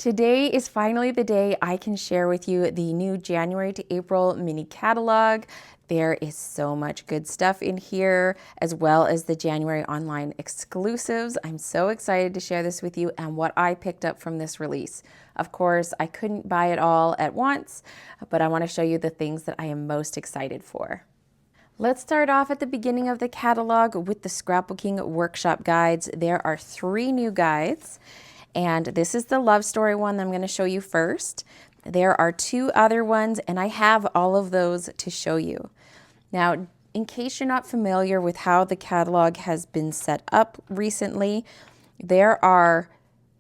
Today is finally the day I can share with you the new January to April mini catalog. There is so much good stuff in here, as well as the January online exclusives. I'm so excited to share this with you and what I picked up from this release. Of course, I couldn't buy it all at once, but I want to show you the things that I am most excited for. Let's start off at the beginning of the catalog with the scrapbooking workshop guides. There are 3 new guides. And this is the love story one that I'm going to show you first. There are 2 other ones, and I have all of those to show you. Now, in case you're not familiar with how the catalog has been set up recently, there are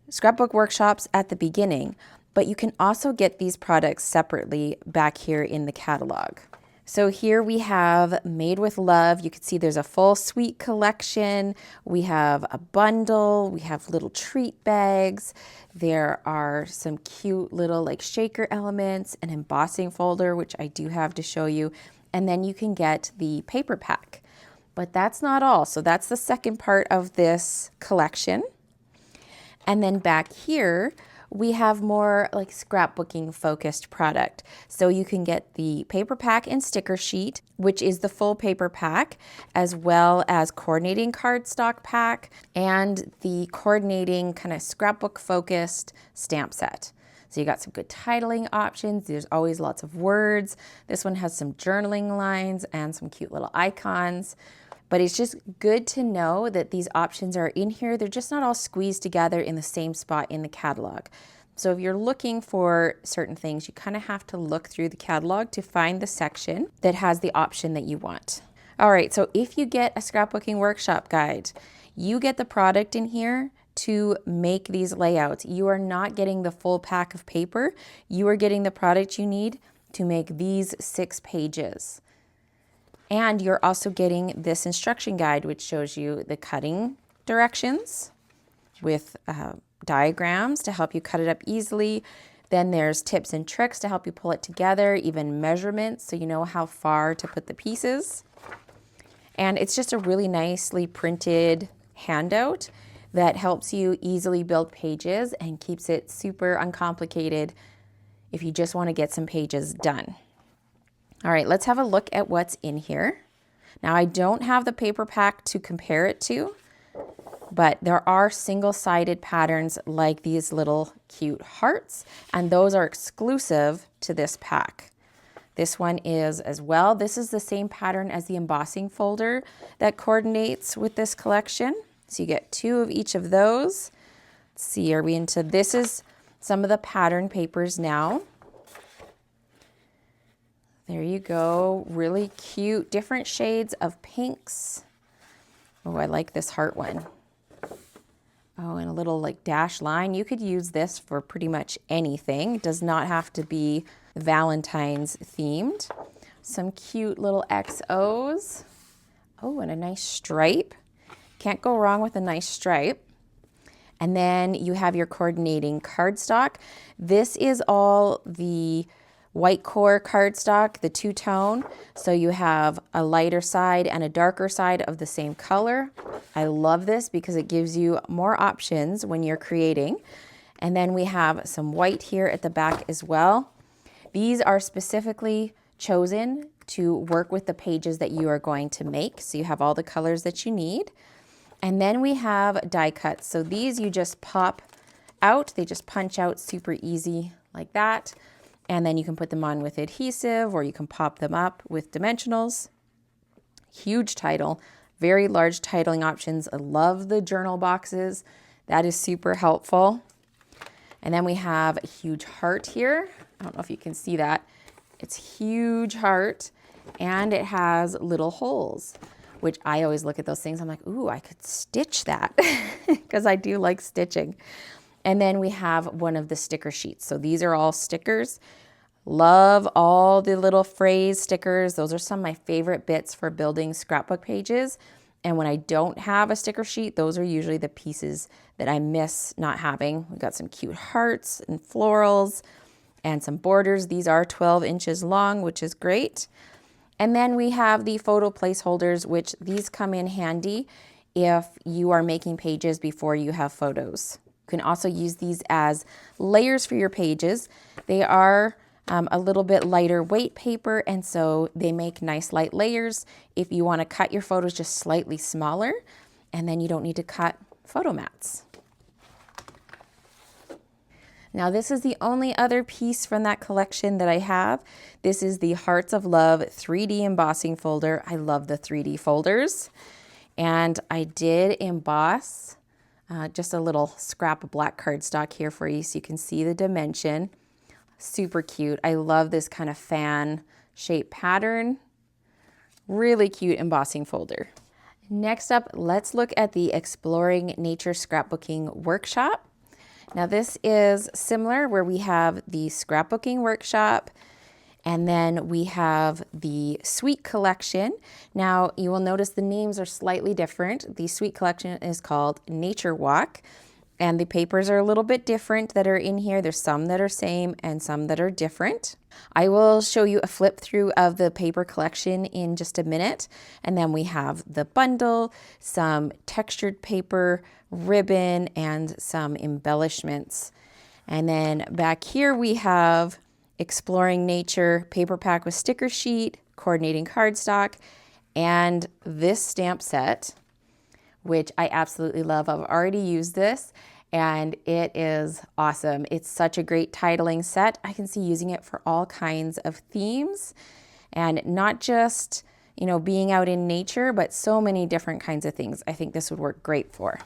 scrapbook workshops at the beginning, but you can also get these products separately back here in the catalog. So here we have Made with Love. You can see there's a full suite collection. We have a bundle. We have little treat bags. There are some cute little like shaker elements, an embossing folder, which I do have to show you. And then you can get the paper pack. But that's not all. So that's the second part of this collection. And then back here, we have more like scrapbooking focused product. So you can get the paper pack and sticker sheet, which is the full paper pack, as well as coordinating cardstock pack and the coordinating kind of scrapbook focused stamp set. So you got some good titling options. There's always lots of words. This one has some journaling lines and some cute little icons. But it's just good to know that these options are in here. They're just not all squeezed together in the same spot in the catalog. So if you're looking for certain things, you kind of have to look through the catalog to find the section that has the option that you want. All right, so if you get a scrapbooking workshop guide, you get the product in here to make these layouts. You are not getting the full pack of paper. You are getting the product you need to make these 6 pages. And you're also getting this instruction guide, which shows you the cutting directions with diagrams to help you cut it up easily. Then there's tips and tricks to help you pull it together, even measurements so you know how far to put the pieces. And it's just a really nicely printed handout that helps you easily build pages and keeps it super uncomplicated if you just want to get some pages done. All right, let's have a look at what's in here. Now, I don't have the paper pack to compare it to, but there are single-sided patterns like these little cute hearts, and those are exclusive to this pack. This one is as well. This is the same pattern as the embossing folder that coordinates with this collection. So you get 2 of each of those. Let's see, are we into, this is some of the pattern papers now. There you go, really cute, different shades of pinks. Oh, I like this heart one. Oh, and a little like dash line. You could use this for pretty much anything. It does not have to be Valentine's themed. Some cute little XOs. Oh, and a nice stripe. Can't go wrong with a nice stripe. And then you have your coordinating cardstock. This is all the white core cardstock, the 2-tone. So you have a lighter side and a darker side of the same color. I love this because it gives you more options when you're creating. And then we have some white here at the back as well. These are specifically chosen to work with the pages that you are going to make. So you have all the colors that you need. And then we have die cuts. So these you just pop out. They just punch out super easy like that. And then you can put them on with adhesive or you can pop them up with dimensionals. Huge title, very large titling options. I love the journal boxes. That is super helpful. And then we have a huge heart here. I don't know if you can see that. It's huge heart and it has little holes, which I always look at those things. I'm like, ooh, I could stitch that because I do like stitching. And then we have one of the sticker sheets. So these are all stickers. Love all the little phrase stickers. Those are some of my favorite bits for building scrapbook pages. And when I don't have a sticker sheet, those are usually the pieces that I miss not having. We've got some cute hearts and florals and some borders. These are 12 inches long, which is great. And then we have the photo placeholders, which these come in handy if you are making pages before you have photos. You can also use these as layers for your pages. They are a little bit lighter weight paper, and so they make nice light layers if you want to cut your photos just slightly smaller, and then you don't need to cut photo mats. Now this is the only other piece from that collection that I have. This is the Hearts of Love 3D embossing folder. I love the 3D folders. And I did emboss just a little scrap of black cardstock here for you so you can see the dimension. Super cute. I love this kind of fan shape pattern. Really cute embossing folder. Next up, let's look at the Exploring Nature Scrapbooking Workshop. Now this is similar where we have the scrapbooking workshop and then we have the Suite collection. Now you will notice the names are slightly different. The Suite collection is called Nature Walk and the papers are a little bit different that are in here. There's some that are same and some that are different. I will show you a flip through of the paper collection in just a minute. And then we have the bundle, some textured paper, ribbon, and some embellishments. And then back here we have Exploring Nature paper pack with sticker sheet, coordinating cardstock, and this stamp set, which I absolutely love. I've already used this and it is awesome. It's such a great titling set. I can see using it for all kinds of themes and not just, you know, being out in nature, but so many different kinds of things I think this would work great for.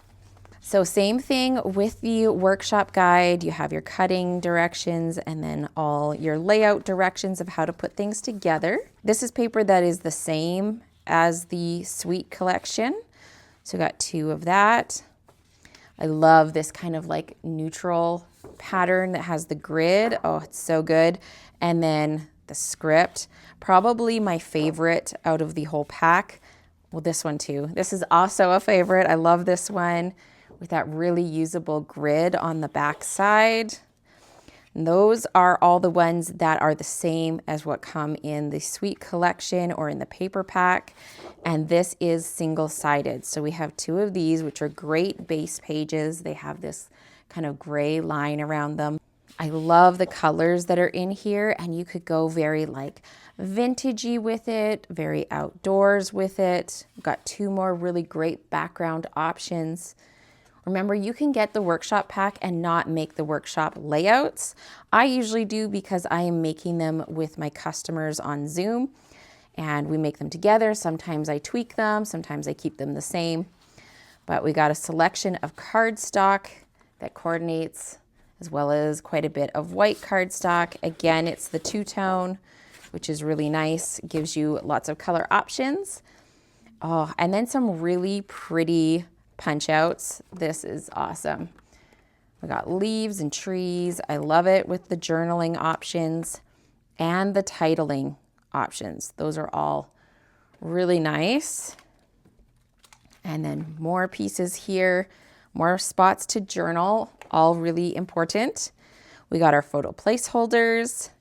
So same thing with the workshop guide. You have your cutting directions and then all your layout directions of how to put things together. This is paper that is the same as the Suite collection. So we got 2 of that. I love this kind of like neutral pattern that has the grid. Oh, it's so good. And then the script, probably my favorite out of the whole pack. Well, this one too. This is also a favorite. I love this one with that really usable grid on the back side. And those are all the ones that are the same as what come in the Suite collection or in the paper pack. And this is single-sided. So we have 2 of these, which are great base pages. They have this kind of gray line around them. I love the colors that are in here, and you could go very like vintagey with it, very outdoors with it. We've got 2 more really great background options. Remember, you can get the workshop pack and not make the workshop layouts. I usually do because I am making them with my customers on Zoom and we make them together. Sometimes I tweak them, sometimes I keep them the same. But we got a selection of cardstock that coordinates as well as quite a bit of white cardstock. Again, it's the 2-tone, which is really nice. It gives you lots of color options. Oh, and then some really pretty punch outs. This is awesome. We got leaves and trees. I love it with the journaling options and the titling options. Those are all really nice. And then more pieces here, more spots to journal, all really important. We got our photo placeholders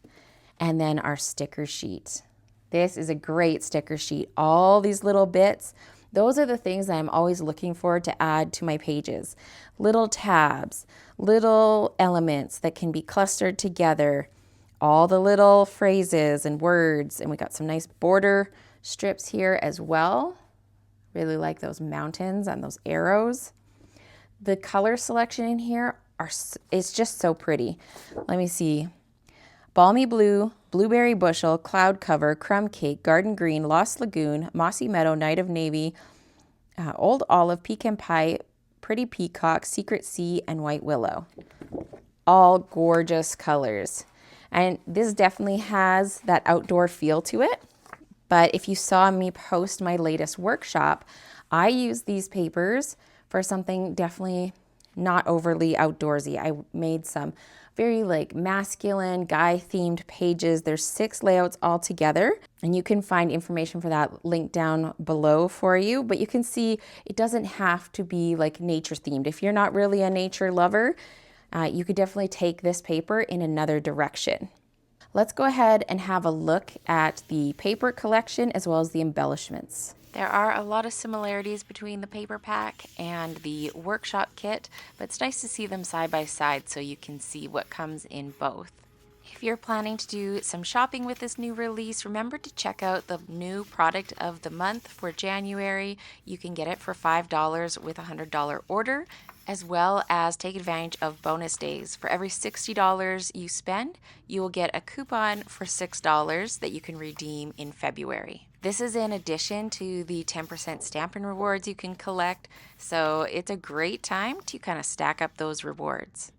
and then our sticker sheet. This is a great sticker sheet. All these little bits, those are the things that I'm always looking for to add to my pages. Little tabs, little elements that can be clustered together, all the little phrases and words, and we got some nice border strips here as well. Really like those mountains and those arrows. The color selection in here is just so pretty. Let me see. Balmy Blue, Blueberry Bushel, Cloud Cover, Crumb Cake, Garden Green, Lost Lagoon, Mossy Meadow, Night of Navy, Old Olive, Pecan Pie, Pretty Peacock, Secret Sea, and White Willow. All gorgeous colors. And this definitely has that outdoor feel to it. But if you saw me post my latest workshop, I use these papers for something definitely not overly outdoorsy. I made some very like masculine guy themed pages. There's 6 layouts all together and you can find information for that linked down below for you, but you can see it doesn't have to be like nature themed. If you're not really a nature lover, you could definitely take this paper in another direction. Let's go ahead and have a look at the paper collection as well as the embellishments. There are a lot of similarities between the paper pack and the workshop kit, but it's nice to see them side by side so you can see what comes in both. If you're planning to do some shopping with this new release, remember to check out the new product of the month for January. You can get it for $5 with a $100 order, as well as take advantage of bonus days. For every $60 you spend, you will get a coupon for $6 that you can redeem in February. This is in addition to the 10% Stampin' rewards you can collect, so it's a great time to kind of stack up those rewards.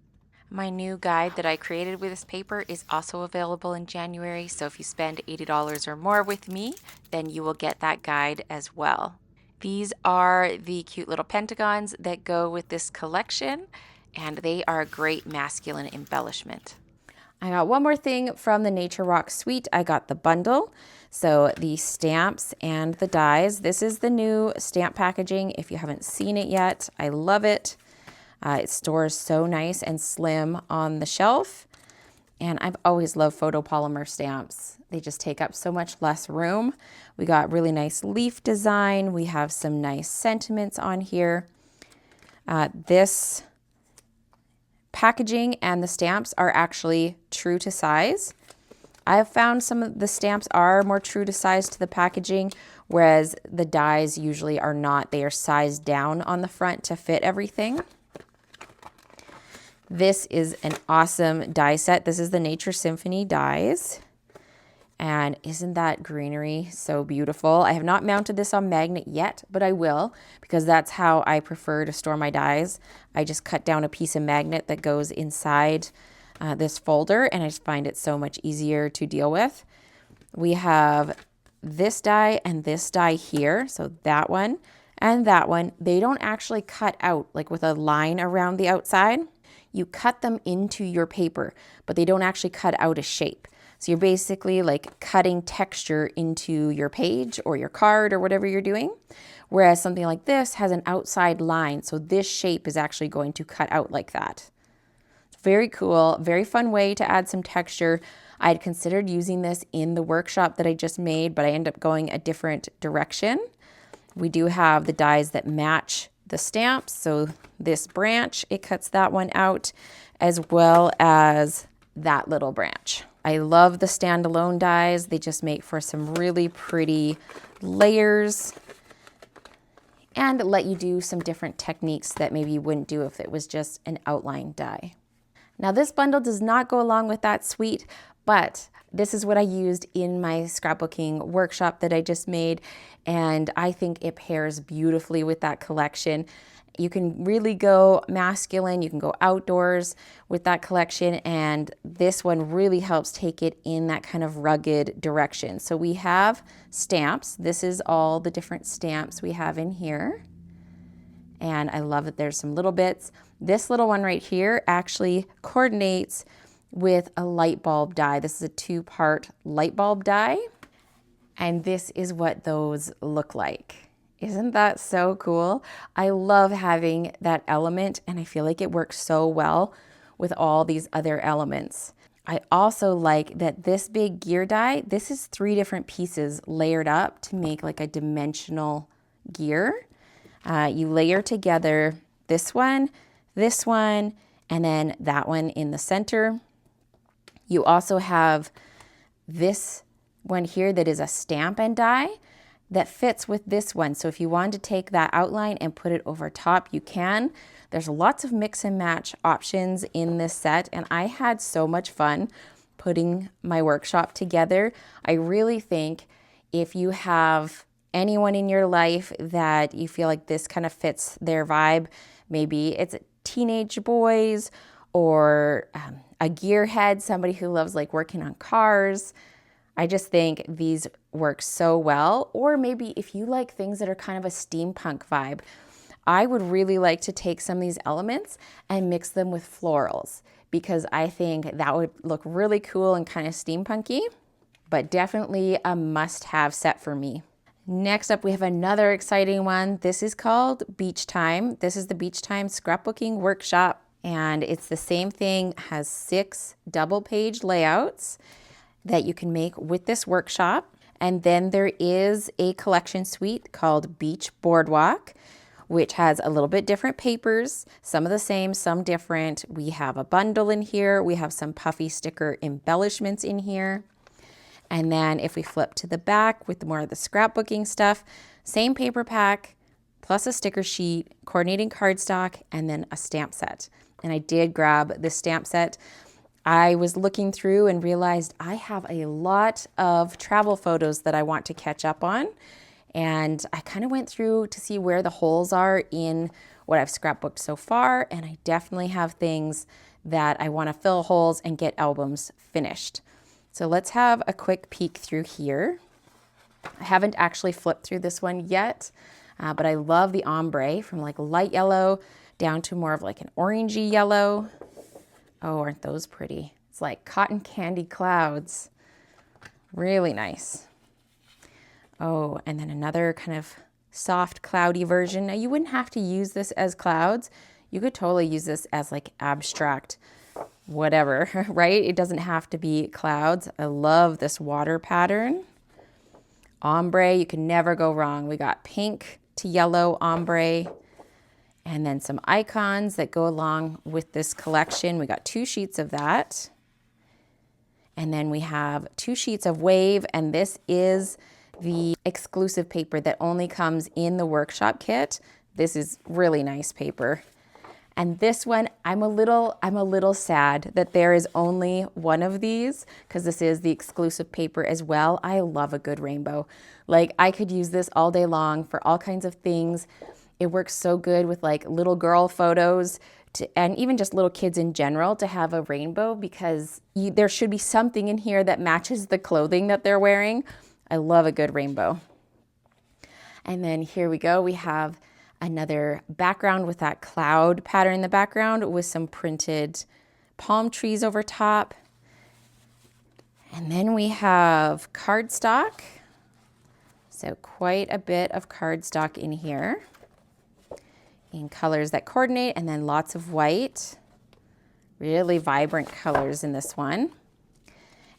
My new guide that I created with this paper is also available in January, so if you spend $80 or more with me, then you will get that guide as well. These are the cute little pentagons that go with this collection, and they are a great masculine embellishment. I got one more thing from the Nature Rock suite. I got the bundle, so the stamps and the dies. This is the new stamp packaging. If you haven't seen it yet, I love it. It stores so nice and slim on the shelf, and I've always loved photopolymer stamps. They just take up so much less room. We got really nice leaf design. We have some nice sentiments on here. This packaging and the stamps are actually true to size. I have found some of the stamps are more true to size to the packaging, whereas the dies usually are not. They are sized down on the front to fit everything. This is an awesome die set. This is the Nature Symphony dies. And isn't that greenery so beautiful? I have not mounted this on magnet yet, but I will, because that's how I prefer to store my dies. I just cut down a piece of magnet that goes inside this folder, and I just find it so much easier to deal with. We have this die and this die here, so that one and that one. They don't actually cut out like with a line around the outside. You cut them into your paper, but they don't actually cut out a shape. So you're basically like cutting texture into your page or your card or whatever you're doing. Whereas something like this has an outside line, so this shape is actually going to cut out like that. Very cool, very fun way to add some texture. I had considered using this in the workshop that I just made, but I ended up going a different direction. We do have the dies that match the stamps, so this branch, it cuts that one out, as well as that little branch. I love the standalone dies. They just make for some really pretty layers and let you do some different techniques that maybe you wouldn't do if it was just an outline die. Now this bundle does not go along with that suite, but this is what I used in my scrapbooking workshop that I just made, and I think it pairs beautifully with that collection. You can really go masculine, you can go outdoors with that collection, and this one really helps take it in that kind of rugged direction. So we have stamps. This is all the different stamps we have in here. And I love that there's some little bits. This little one right here actually coordinates with a light bulb die. This is a 2-part light bulb die, and this is what those look like. Isn't that so cool? I love having that element, and I feel like it works so well with all these other elements. I also like that this big gear die, this is 3 different pieces layered up to make like a dimensional gear. You layer together this one, and then that one in the center. You also have this one here that is a Stampin' die that fits with this one. So if you wanted to take that outline and put it over top, you can. There's lots of mix and match options in this set, and I had so much fun putting my workshop together. I really think if you have anyone in your life that you feel like this kind of fits their vibe, maybe it's teenage boys or a gearhead, somebody who loves like working on cars. I just think these work so well. Or maybe if you like things that are kind of a steampunk vibe, I would really like to take some of these elements and mix them with florals, because I think that would look really cool and kind of steampunky, but definitely a must-have set for me. Next up, we have another exciting one. This is called Beach Time. This is the Beach Time Scrapbooking Workshop, and it's the same thing, has 6 double-page layouts that you can make with this workshop. And then there is a collection suite called Beach Boardwalk, which has a little bit different papers, some of the same, some different. We have a bundle in here. We have some puffy sticker embellishments in here. And then if we flip to the back with more of the scrapbooking stuff, same paper pack, plus a sticker sheet, coordinating cardstock, and then a stamp set. And I did grab the stamp set. I was looking through and realized I have a lot of travel photos that I want to catch up on. And I kind of went through to see where the holes are in what I've scrapbooked so far. And I definitely have things that I want to fill holes and get albums finished. So let's have a quick peek through here. I haven't actually flipped through this one yet, but I love the ombre from like light yellow down to more of like an orangey yellow. Oh, aren't those pretty? It's like cotton candy clouds. Really nice. Oh, and then another kind of soft cloudy version. Now you wouldn't have to use this as clouds. You could totally use this as like abstract whatever, right? It doesn't have to be clouds. I love this water pattern. Ombre, you can never go wrong. We got pink to yellow ombre. And then some icons that go along with this collection. We got 2 sheets of that. And then we have 2 sheets of wave, and this is the exclusive paper that only comes in the workshop kit. This is really nice paper. And this one, I'm a little sad that there is only one of these because this is the exclusive paper as well. I love a good rainbow. Like I could use this all day long for all kinds of things. It works so good with like little girl photos and even just little kids in general to have a rainbow because there should be something in here that matches the clothing that they're wearing. I love a good rainbow. And then here we go. We have another background with that cloud pattern in the background with some printed palm trees over top. And then we have cardstock. So quite a bit of cardstock in here in colors that coordinate, and then lots of white, really vibrant colors in this one.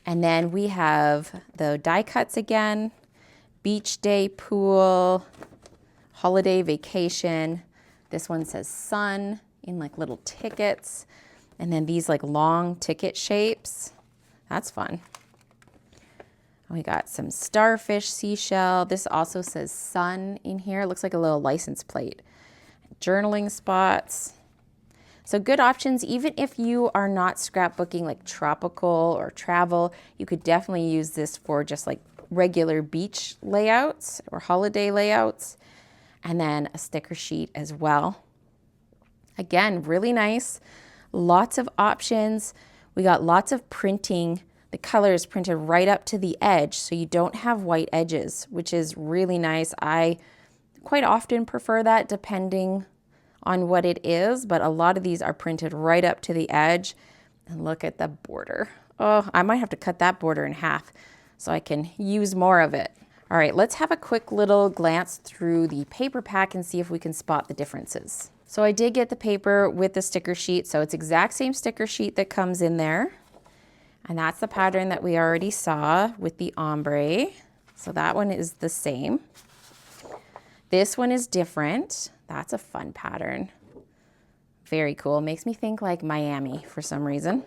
And then we have the die cuts again, beach day, pool, holiday vacation. This one says sun in like little tickets. And then these like long ticket shapes. That's fun. We got some starfish, seashell. This also says sun in here. It looks like a little license plate. Journaling spots. So good options, even if you are not scrapbooking like tropical or travel, you could definitely use this for just like regular beach layouts or holiday layouts. And then a sticker sheet as well. Again, really nice. Lots of options. We got lots of printing. The color is printed right up to the edge, so you don't have white edges, which is really nice. I quite often prefer that depending on what it is, but a lot of these are printed right up to the edge. And look at the border. Oh, I might have to cut that border in half so I can use more of it. All right, let's have a quick little glance through the paper pack and see if we can spot the differences. So I did get the paper with the sticker sheet, so it's exact same sticker sheet that comes in there. And that's the pattern that we already saw with the ombre. So that one is the same. This one is different. That's a fun pattern. Very cool. Makes me think like Miami for some reason.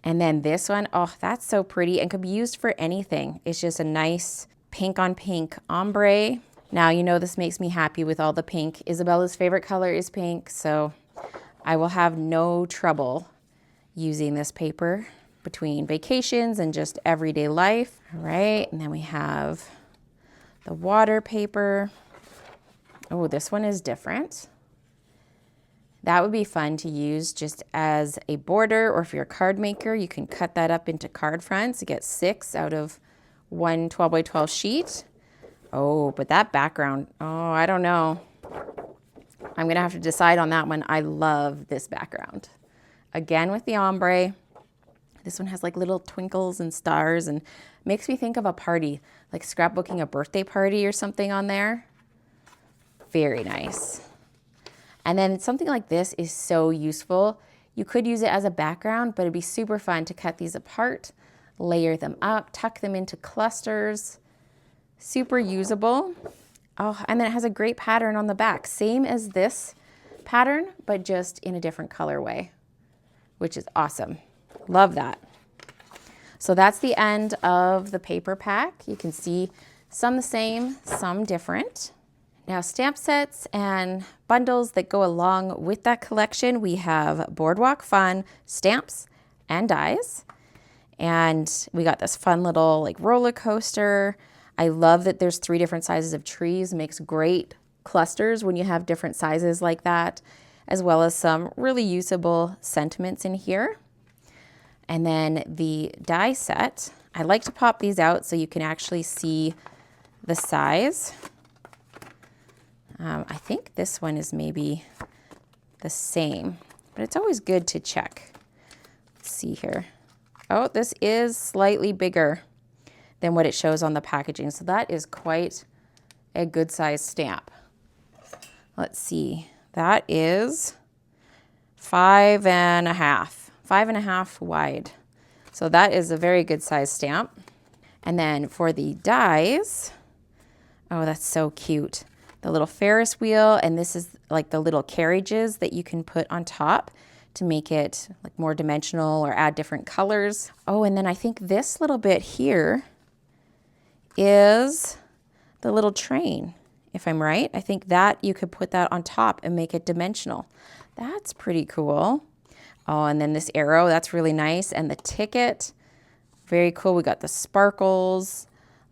And then this one, oh, that's so pretty and could be used for anything. It's just a nice pink on pink ombre. Now, you know, this makes me happy with all the pink. Isabella's favorite color is pink, so I will have no trouble using this paper between vacations and just everyday life. All right, and then we have the water paper. Oh, this one is different. That would be fun to use just as a border, or if you're a card maker, you can cut that up into card fronts to get 6 out of one 12 by 12 sheet. Oh, but that background, oh, I don't know. I'm gonna have to decide on that one. I love this background. Again with the ombre. This one has like little twinkles and stars and makes me think of a party, like scrapbooking a birthday party or something on there. Very nice. And then something like this is so useful. You could use it as a background, but it'd be super fun to cut these apart, layer them up, tuck them into clusters. super usable. Oh, and then it has a great pattern on the back. Same as this pattern, but just in a different colorway, which is awesome. Love that. So that's the end of the paper pack. You can see some the same, some different. Now, stamp sets and bundles that go along with that collection, we have Boardwalk Fun stamps and dies. And we got this fun little like roller coaster. I love that there's 3 different sizes of trees. Makes great clusters when you have different sizes like that, as well as some really usable sentiments in here. And then the die set, I like to pop these out so you can actually see the size. I think this one is maybe the same, but it's always good to check. Let's see here. Oh, this is slightly bigger than what it shows on the packaging. So that is quite a good size stamp. Let's see. That is 5.5 wide. So that is a very good size stamp. And then for the dies, oh, that's so cute. The little Ferris wheel, and this is like the little carriages that you can put on top to make it like more dimensional or add different colors. Oh, and then I think this little bit here is the little train, if I'm right. I think that you could put that on top and make it dimensional. That's pretty cool. Oh, and then this arrow, that's really nice. And the ticket, very cool. We got the sparkles,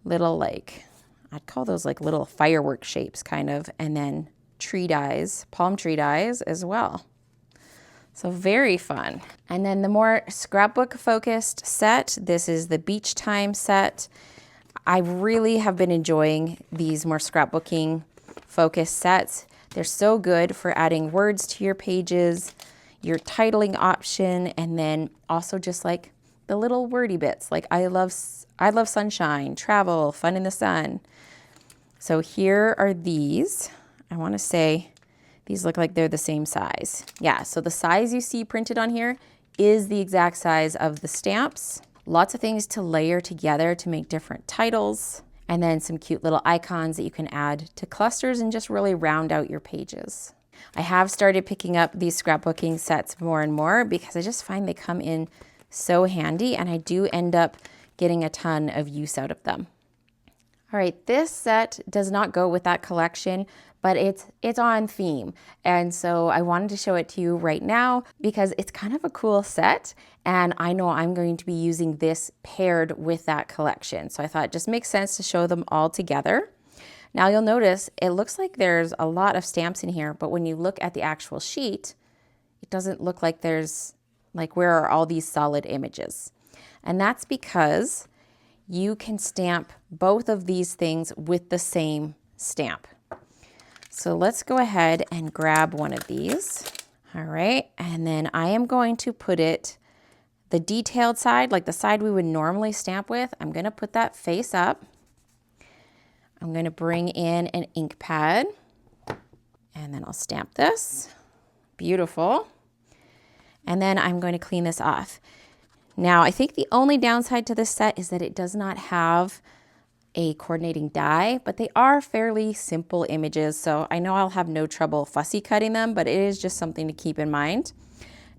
little like, I'd call those like little firework shapes kind of, and then tree dies, palm tree dies as well. So very fun. And then the more scrapbook focused set, this is the beach time set. I really have been enjoying these more scrapbooking focused sets. They're so good for adding words to your pages, your titling option, and then also just like the little wordy bits like I love sunshine, travel, fun in the sun. So here are these. I want to say these look like they're the same size. Yeah, so the size you see printed on here is the exact size of the stamps. Lots of things to layer together to make different titles, and then some cute little icons that you can add to clusters and just really round out your pages. I have started picking up these scrapbooking sets more and more because I just find they come in so handy, and I do end up getting a ton of use out of them. All right, this set does not go with that collection, but it's on theme. And so I wanted to show it to you right now because it's kind of a cool set, and I know I'm going to be using this paired with that collection. So I thought it just makes sense to show them all together. Now you'll notice it looks like there's a lot of stamps in here, but when you look at the actual sheet, it doesn't look like there's like, where are all these solid images? And that's because you can stamp both of these things with the same stamp. So let's go ahead and grab one of these. All right, and then I am going to put it, the detailed side, like the side we would normally stamp with, I'm gonna put that face up. I'm gonna bring in an ink pad, and then I'll stamp this. Beautiful. And then I'm going to clean this off. Now, I think the only downside to this set is that it does not have a coordinating die, but they are fairly simple images, so I know I'll have no trouble fussy cutting them, but it is just something to keep in mind.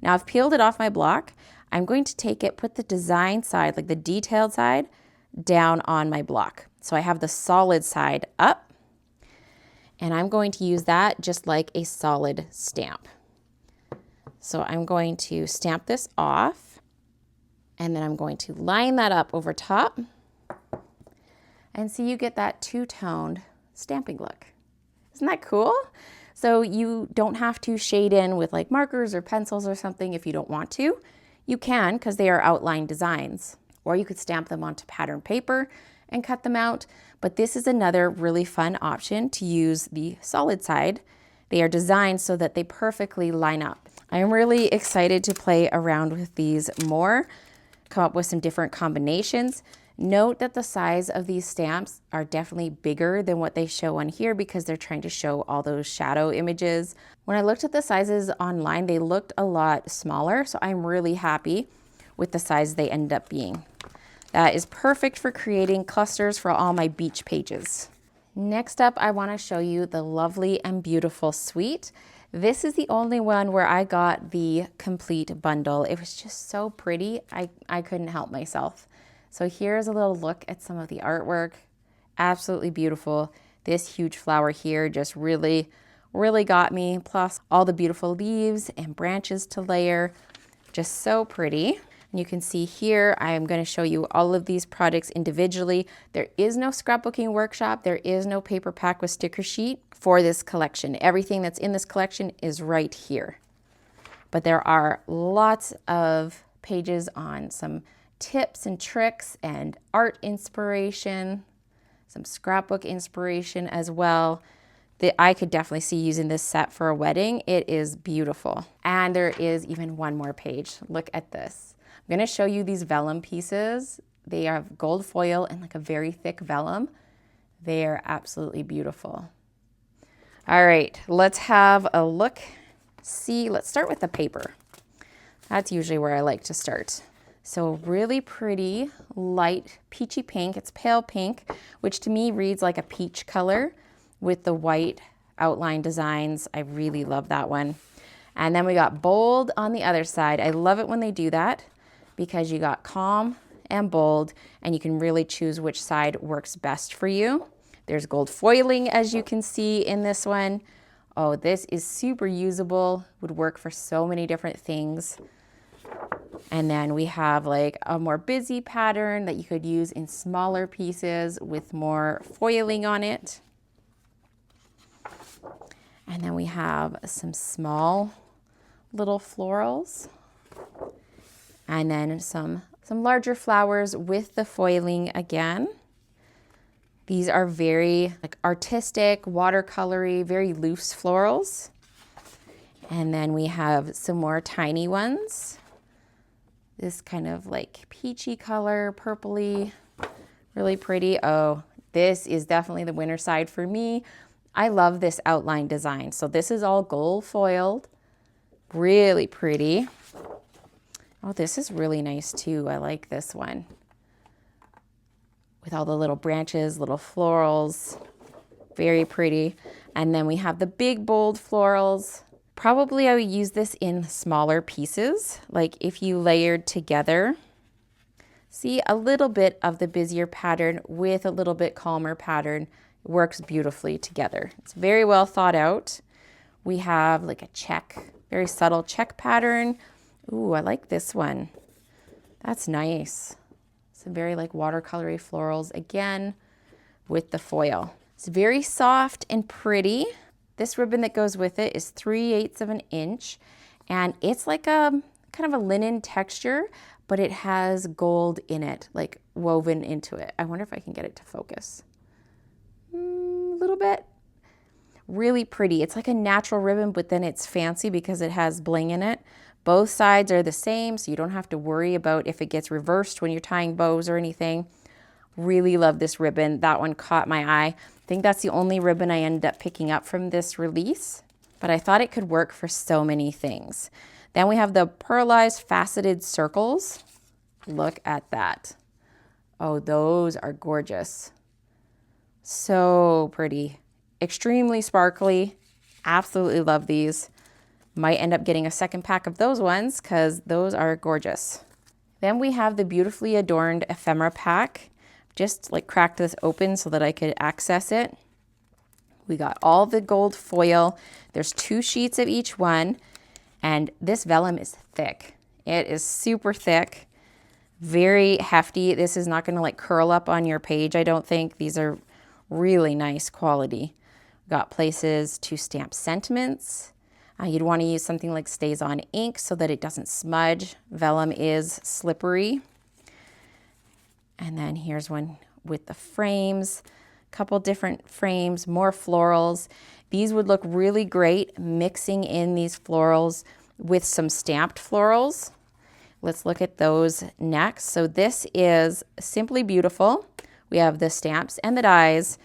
Now, I've peeled it off my block. I'm going to take it, put the design side, like the detailed side, down on my block. So I have the solid side up, and I'm going to use that just like a solid stamp. So I'm going to stamp this off, and then I'm going to line that up over top, and so you get that two-toned stamping look. Isn't that cool? So you don't have to shade in with like markers or pencils or something if you don't want to. You can, because they are outline designs, or you could stamp them onto pattern paper and cut them out. But this is another really fun option to use the solid side. They are designed so that they perfectly line up. I'm really excited to play around with these more, come up with some different combinations. Note that the size of these stamps are definitely bigger than what they show on here because they're trying to show all those shadow images. When I looked at the sizes online, they looked a lot smaller, so I'm really happy with the size they end up being. That is perfect for creating clusters for all my beach pages. Next up, I want to show you the Lovely and Beautiful suite. This is the only one where I got the complete bundle. It was just so pretty, I couldn't help myself. So here's a little look at some of the artwork. Absolutely beautiful. This huge flower here just really got me. Plus all the beautiful leaves and branches to layer. Just so pretty. And you can see here, I am going to show you all of these products individually. There is no scrapbooking workshop. There is no paper pack with sticker sheet for this collection. Everything that's in this collection is right here. But there are lots of pages on some tips and tricks and art inspiration, some scrapbook inspiration as well. That I could definitely see using this set for a wedding. It is beautiful. And there is even one more page. Look at this. I'm going to show you these vellum pieces. They have gold foil and like a very thick vellum. They are absolutely beautiful. All right, let's have a look. See, let's start with the paper. That's usually where I like to start. So really pretty, light, peachy pink. It's pale pink, which to me reads like a peach color with the white outline designs. I really love that one. And then we got bold on the other side. I love it when they do that because you got calm and bold, and you can really choose which side works best for you. There's gold foiling, as you can see in this one. Oh, this is super usable, would work for so many different things. And then we have like a more busy pattern that you could use in smaller pieces with more foiling on it. And then we have some small little florals. And then some larger flowers with the foiling again. These are very like artistic, watercolory, very loose florals. And then we have some more tiny ones. This kind of like peachy color, purpley, really pretty. Oh, this is definitely the winner side for me. I love this outline design. So this is all gold foiled, really pretty. Oh, this is really nice too. I like this one. With all the little branches, little florals, very pretty. And then we have the big bold florals. Probably I would use this in smaller pieces, like if you layered together. See, a little bit of the busier pattern with a little bit calmer pattern works beautifully together. It's very well thought out. We have like a check, very subtle check pattern. Ooh, I like this one. That's nice. Some very like watercolory florals again with the foil. It's very soft and pretty. This ribbon that goes with it is 3/8 of an inch, and it's like a kind of a linen texture, but it has gold in it, like woven into it. I wonder if I can get it to focus. A little bit. Really pretty. It's like a natural ribbon, but then it's fancy because it has bling in it. Both sides are the same, so you don't have to worry about if it gets reversed when you're tying bows or anything. Really love this ribbon. That one caught my eye. I think that's the only ribbon I ended up picking up from this release, but I thought it could work for so many things. Then we have the pearlized faceted circles. Look at that. Oh, those are gorgeous. So pretty. Extremely sparkly. Absolutely love these. Might end up getting a second pack of those ones because those are gorgeous. Then we have the beautifully adorned ephemera pack. Just like cracked this open so that I could access it. We got all the gold foil. There's 2 sheets of each one. And this vellum is thick. It is super thick, very hefty. This is not gonna like curl up on your page, I don't think. These are really nice quality. Got places to stamp sentiments. You'd want to use something like Stays On ink so that it doesn't smudge. Vellum is slippery. And then here's one with the frames, a couple different frames, more florals. These would look really great mixing in these florals with some stamped florals. Let's look at those next. So this is Simply Beautiful. We have the stamps and the dies.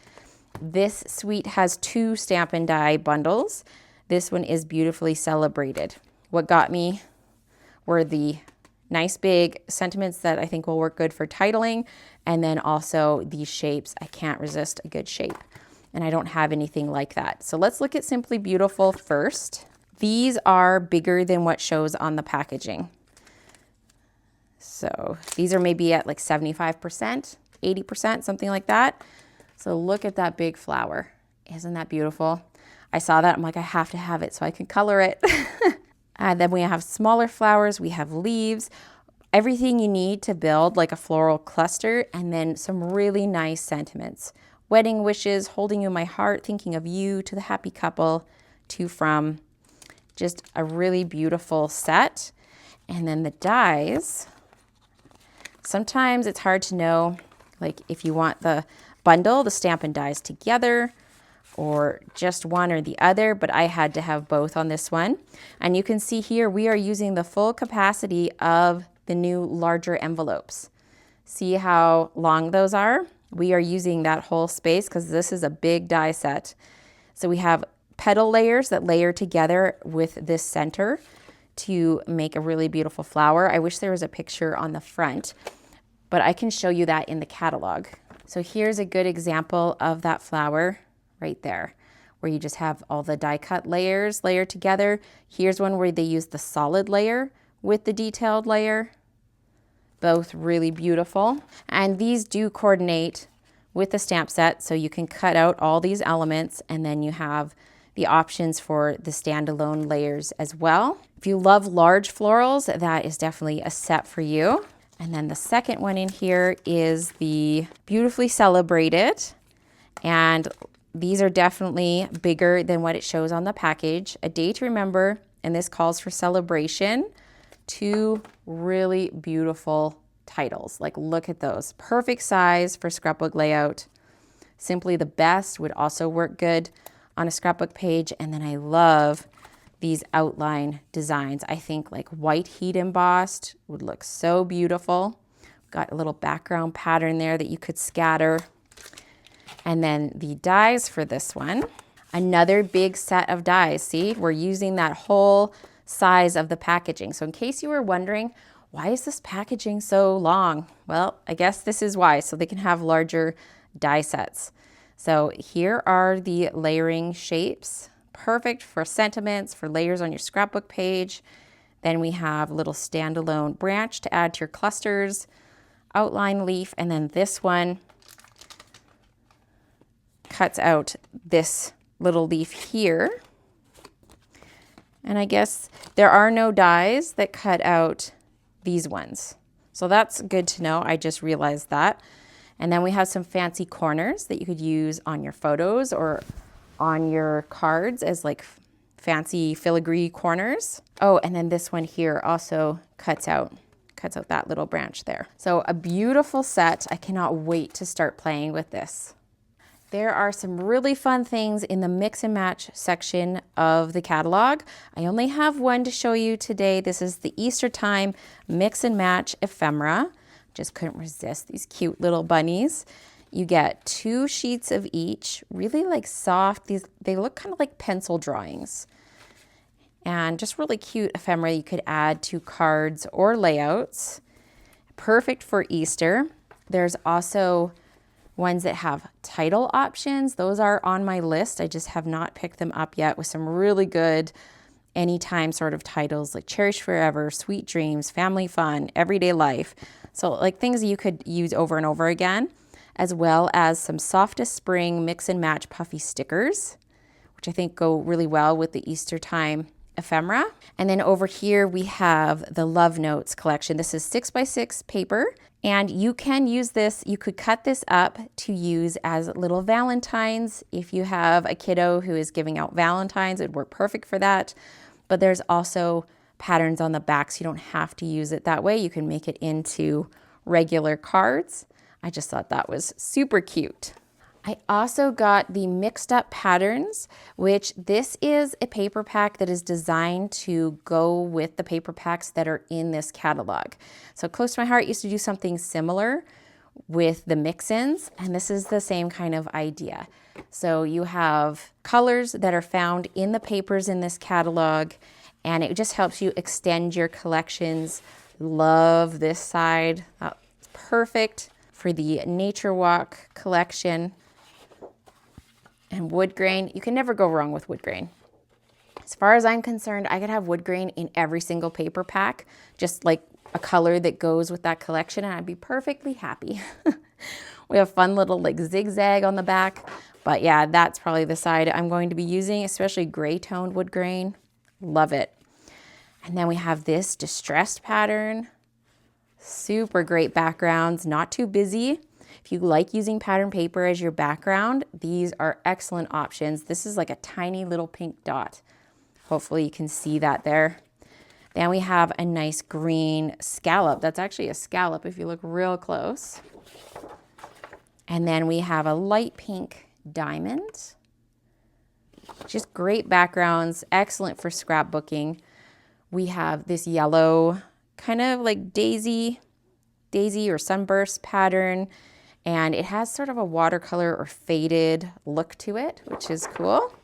This suite has 2 Stampin' Die bundles. This one is Beautifully Celebrated. What got me were the Nice big sentiments that I think will work good for titling. And then also these shapes, I can't resist a good shape. And I don't have anything like that. So let's look at Simply Beautiful first. These are bigger than what shows on the packaging. So these are maybe at like 75%, 80%, something like that. So look at that big flower. Isn't that beautiful? I saw that, I'm like, I have to have it so I can color it. And then we have smaller flowers, we have leaves, everything you need to build like a floral cluster, and then some really nice sentiments. Wedding wishes, holding you in my heart, thinking of you, to the happy couple, to from. Just a really beautiful set. And then the dies, sometimes it's hard to know, like if you want the bundle, the Stampin' dies together, or just one or the other, but I had to have both on this one. And you can see here, we are using the full capacity of the new larger envelopes. See how long those are? We are using that whole space because this is a big die set. So we have petal layers that layer together with this center to make a really beautiful flower. I wish there was a picture on the front, but I can show you that in the catalog. So here's a good example of that flower right there, where you just have all the die cut layers layered together. Here's one where they use the solid layer with the detailed layer. Both really beautiful. And these do coordinate with the stamp set, so you can cut out all these elements, and then you have the options for the standalone layers as well. If you love large florals, that is definitely a set for you. And then the second one in here is the Beautifully Celebrated. And these are definitely bigger than what it shows on the package. A Day to Remember, and this calls for celebration. Two really beautiful titles. Like, look at those. Perfect size for scrapbook layout. Simply the Best would also work good on a scrapbook page. And then I love these outline designs. I think like white heat embossed would look so beautiful. Got a little background pattern there that you could scatter. And then the dies for this one, another big set of dies. See, we're using that whole size of the packaging. So in case you were wondering, why is this packaging so long? Well, I guess this is why, so they can have larger die sets. So here are the layering shapes, perfect for sentiments, for layers on your scrapbook page. Then we have a little standalone branch to add to your clusters, outline leaf, and then this one cuts out this little leaf here. And I guess there are no dies that cut out these ones. So that's good to know. I just realized that. And then we have some fancy corners that you could use on your photos or on your cards as like fancy filigree corners. Oh, and then this one here also cuts out that little branch there. So a beautiful set. I cannot wait to start playing with this. There are some really fun things in the mix and match section of the catalog. I only have one to show you today. This is the Easter time mix and match ephemera. Just couldn't resist these cute little bunnies. You get 2 sheets of each, really like soft. They look kind of like pencil drawings. And just really cute ephemera you could add to cards or layouts. Perfect for Easter. There's also ones that have title options. Those are on my list. I just have not picked them up yet, with some really good anytime sort of titles like Cherish Forever, Sweet Dreams, Family Fun, Everyday Life. So like things you could use over and over again, as well as some Softest Spring mix and match puffy stickers, which I think go really well with the Easter time ephemera. And then over here we have the Love Notes collection. This is 6x6 paper, and you can use this, you could cut this up to use as little valentines. If you have a kiddo who is giving out valentines, it would work perfect for that. But there's also patterns on the back, so you don't have to use it that way. You can make it into regular cards. I just thought that was super cute. I also got the Mixed Up Patterns, which this is a paper pack that is designed to go with the paper packs that are in this catalog. So Close to My Heart used to do something similar with the mix-ins, and this is the same kind of idea. So you have colors that are found in the papers in this catalog, and it just helps you extend your collections Love this side. That's perfect for the Nature Walk collection. And wood grain, you can never go wrong with wood grain. As far as I'm concerned, I could have wood grain in every single paper pack, just like a color that goes with that collection, and I'd be perfectly happy. We have fun little like zigzag on the back, but yeah, that's probably the side I'm going to be using, especially gray toned wood grain. Love it. And then we have this distressed pattern. Super great backgrounds, not too busy. If you like using pattern paper as your background, these are excellent options. This is like a tiny little pink dot. Hopefully you can see that there. Then we have a nice green scallop. That's actually a scallop if you look real close. And then we have a light pink diamond. Just great backgrounds, excellent for scrapbooking. We have this yellow, kind of like daisy or sunburst pattern, and it has sort of a watercolor or faded look to it, which is cool.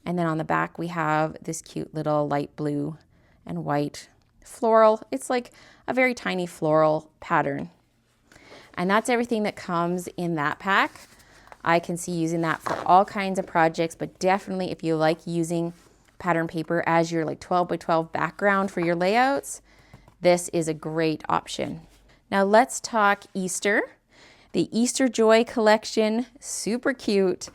And then on the back, we have this cute little light blue and white floral. It's like a very tiny floral pattern. And that's everything that comes in that pack. I can see using that for all kinds of projects, but definitely if you like using pattern paper as your like 12 by 12 background for your layouts, this is a great option. Now let's talk Easter. The Easter Joy collection, super cute.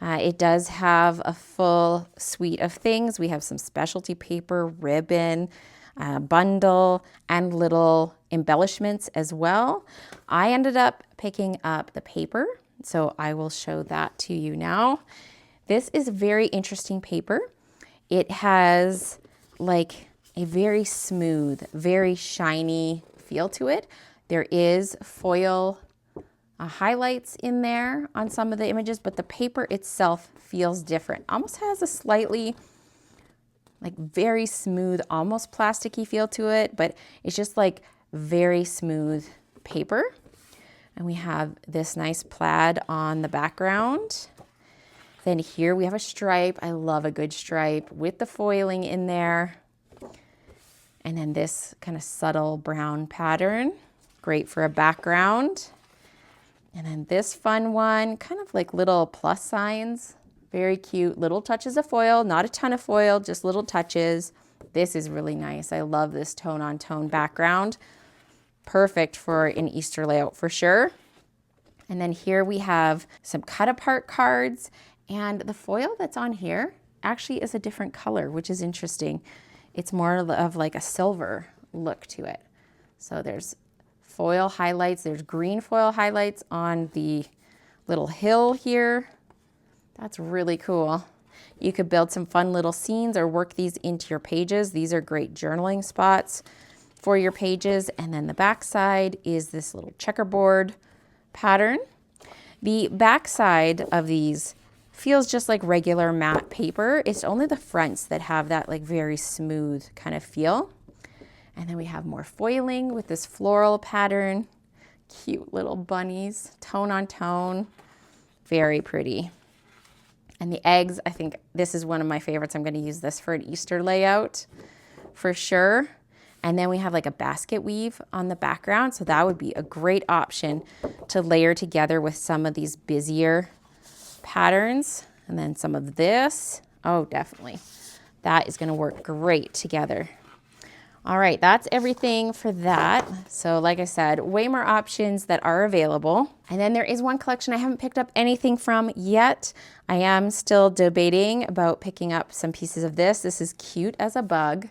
It does have a full suite of things. We have some specialty paper, ribbon, bundle, and little embellishments as well. I ended up picking up the paper, so I will show that to you now. This is very interesting paper. It has like a very smooth, very shiny feel to it. There is foil highlights in there on some of the images, but the paper itself feels different. Almost has a slightly like very smooth, almost plasticky feel to it, but it's just like very smooth paper. And we have this nice plaid on the background. Then here we have a stripe. I love a good stripe with the foiling in there. And then this kind of subtle brown pattern, great for a background. And then this fun one, kind of like little plus signs, very cute, little touches of foil, not a ton of foil, just little touches. This is really nice. I love this tone on tone background. Perfect for an Easter layout for sure. And then here we have some cut apart cards, and the foil that's on here actually is a different color, which is interesting. It's more of like a silver look to it. So there's foil highlights, there's green foil highlights on the little hill here. That's really cool. You could build some fun little scenes or work these into your pages. These are great journaling spots for your pages. And then the back side is this little checkerboard pattern. The back side of these feels just like regular matte paper. It's only the fronts that have that like very smooth kind of feel. And then we have more foiling with this floral pattern. Cute little bunnies, tone on tone, very pretty. And the eggs, I think this is one of my favorites. I'm going to use this for an Easter layout for sure. And then we have like a basket weave on the background. So that would be a great option to layer together with some of these busier patterns. And then some of this. Oh, definitely. That is going to work great together. All right, that's everything for that. So like I said, way more options that are available. And then there is one collection I haven't picked up anything from yet. I am still debating about picking up some pieces of this. This is cute as a bug.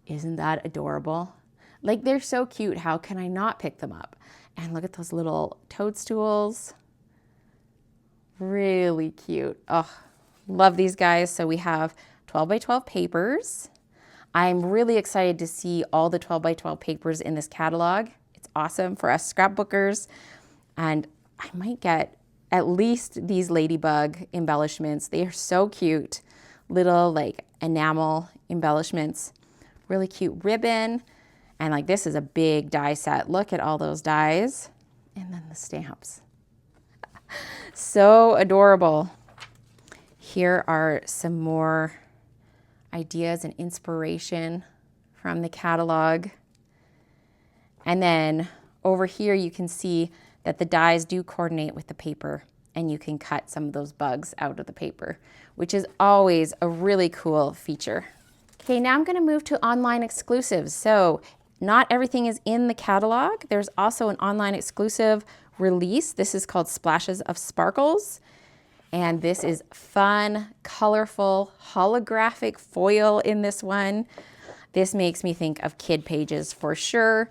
Isn't that adorable? Like, they're so cute. How can I not pick them up? And look at those little toadstools. Really cute. Oh, love these guys. So we have 12 by 12 papers. I'm really excited to see all the 12 by 12 papers in this catalog. It's awesome for us scrapbookers. And I might get at least these ladybug embellishments. They are so cute. Little like enamel embellishments. Really cute ribbon. And like, this is a big die set. Look at all those dies. And then the stamps. So adorable. Here are some more ideas and inspiration from the catalog. And then over here you can see that the dies do coordinate with the paper, and you can cut some of those bugs out of the paper, which is always a really cool feature. Okay, now I'm gonna move to online exclusives. So not everything is in the catalog. There's also an online exclusive release. This is called Splashes of Sparkles. And this is fun, colorful, holographic foil in this one. This makes me think of kid pages for sure.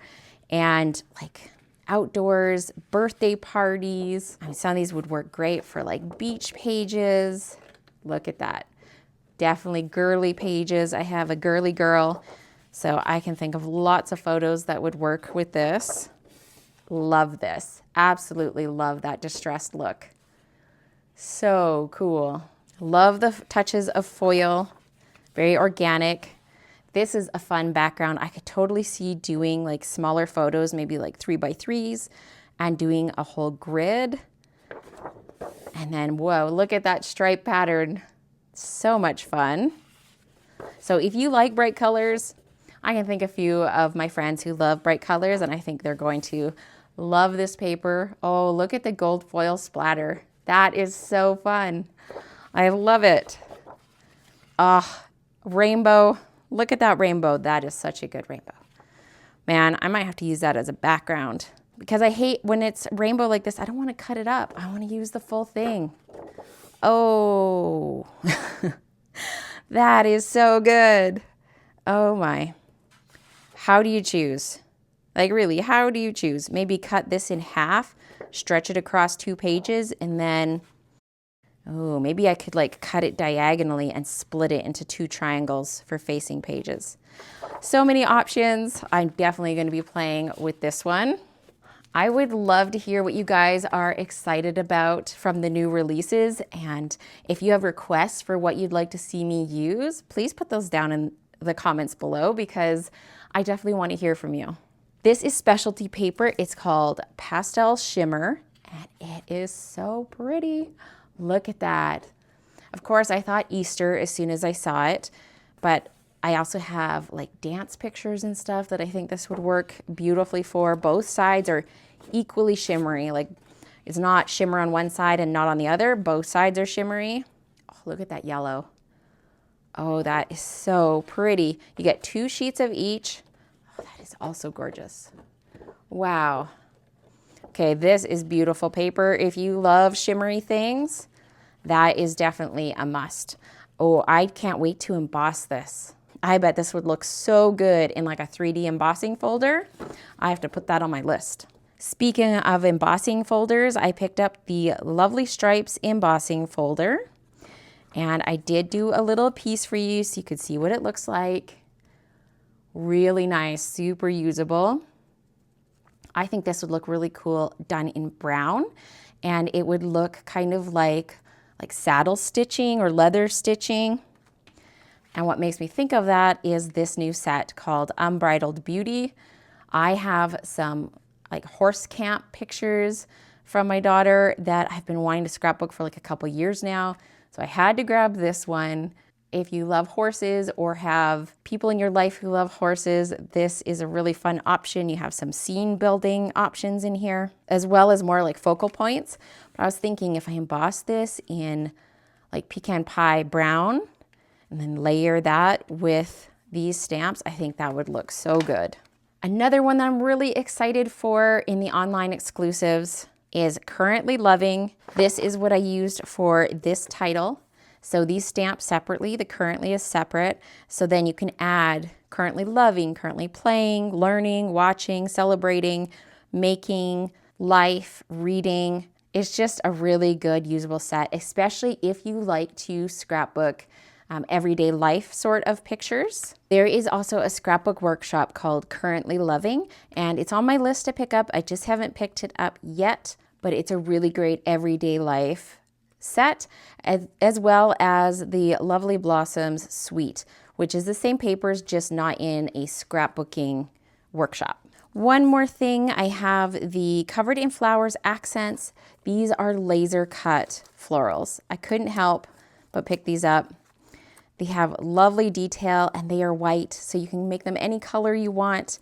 And like outdoors, birthday parties. I mean, some of these would work great for like beach pages. Look at that. Definitely girly pages. I have a girly girl, so I can think of lots of photos that would work with this. Love this. Absolutely love that distressed look. So cool. Love the touches of foil. Very organic. This is a fun background. I could totally see doing like smaller photos, maybe like 3x3s, and doing a whole grid. And then, whoa, look at that stripe pattern. So much fun. So if you like bright colors, I can think a few of my friends who love bright colors, and I think they're going to love this paper. Oh, look at the gold foil splatter. That is so fun. I love it. Ah, rainbow. Look at that rainbow. That is such a good rainbow. Man, I might have to use that as a background because I hate when it's rainbow like this. I don't want to cut it up. I want to use the full thing. Oh, that is so good. Oh my. How do you choose? Like really, how do you choose? Maybe cut this in half, stretch it across 2 pages, and then, oh, maybe I could like cut it diagonally and split it into 2 triangles for facing pages. So many options. I'm definitely going to be playing with this one. I would love to hear what you guys are excited about from the new releases. And if you have requests for what you'd like to see me use, please put those down in the comments below because I definitely want to hear from you. This is specialty paper. It's called Pastel Shimmer, and it is so pretty. Look at that. Of course, I thought Easter as soon as I saw it, but I also have like dance pictures and stuff that I think this would work beautifully for. Both sides are equally shimmery. Like it's not shimmer on one side and not on the other. Both sides are shimmery. Oh, look at that yellow. Oh, that is so pretty. You get 2 sheets of each. Oh, that is also gorgeous. Wow. Okay, this is beautiful paper. If you love shimmery things, that is definitely a must. Oh, I can't wait to emboss this. I bet this would look so good in like a 3D embossing folder. I have to put that on my list. Speaking of embossing folders, I picked up the Lovely Stripes embossing folder. And I did do a little piece for you so you could see what it looks like. Really nice, super usable. I think this would look really cool done in brown, and it would look kind of like saddle stitching or leather stitching. And what makes me think of that is this new set called Unbridled Beauty. I have some like horse camp pictures from my daughter that I've been wanting to scrapbook for like a couple years now. So I had to grab this one. If you love horses or have people in your life who love horses, this is a really fun option. You have some scene building options in here, as well as more like focal points. But I was thinking if I emboss this in like pecan pie brown and then layer that with these stamps, I think that would look so good. Another one that I'm really excited for in the online exclusives is Currently Loving. This is what I used for this title. So these stamp separately, the currently is separate. So then you can add currently loving, currently playing, learning, watching, celebrating, making, life, reading. It's just a really good usable set, especially if you like to scrapbook everyday life sort of pictures. There is also a scrapbook workshop called Currently Loving, and it's on my list to pick up. I just haven't picked it up yet, but it's a really great everyday life set, as well as the Lovely Blossoms Suite, which is the same papers, just not in a scrapbooking workshop. One more thing, I have the Covered in Flowers accents. These are laser cut florals. I couldn't help but pick these up. They have lovely detail and they are white, so you can make them any color you want.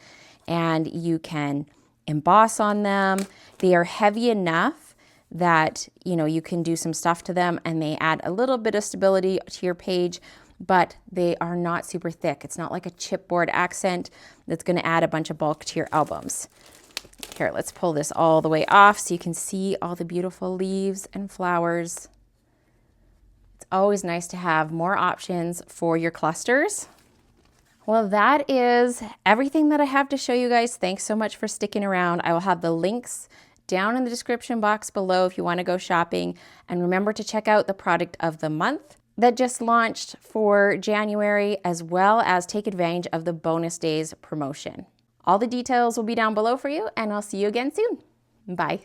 and you can emboss on them. They are heavy enough that, you know, you can do some stuff to them and they add a little bit of stability to your page, but they are not super thick. It's not like a chipboard accent that's going to add a bunch of bulk to your albums. Here, let's pull this all the way off so you can see all the beautiful leaves and flowers. It's always nice to have more options for your clusters. Well, that is everything that I have to show you guys. Thanks so much for sticking around. I will have the links down in the description box below if you want to go shopping. And remember to check out the product of the month that just launched for January, as well as take advantage of the bonus days promotion. All the details will be down below for you, and I'll see you again soon. Bye.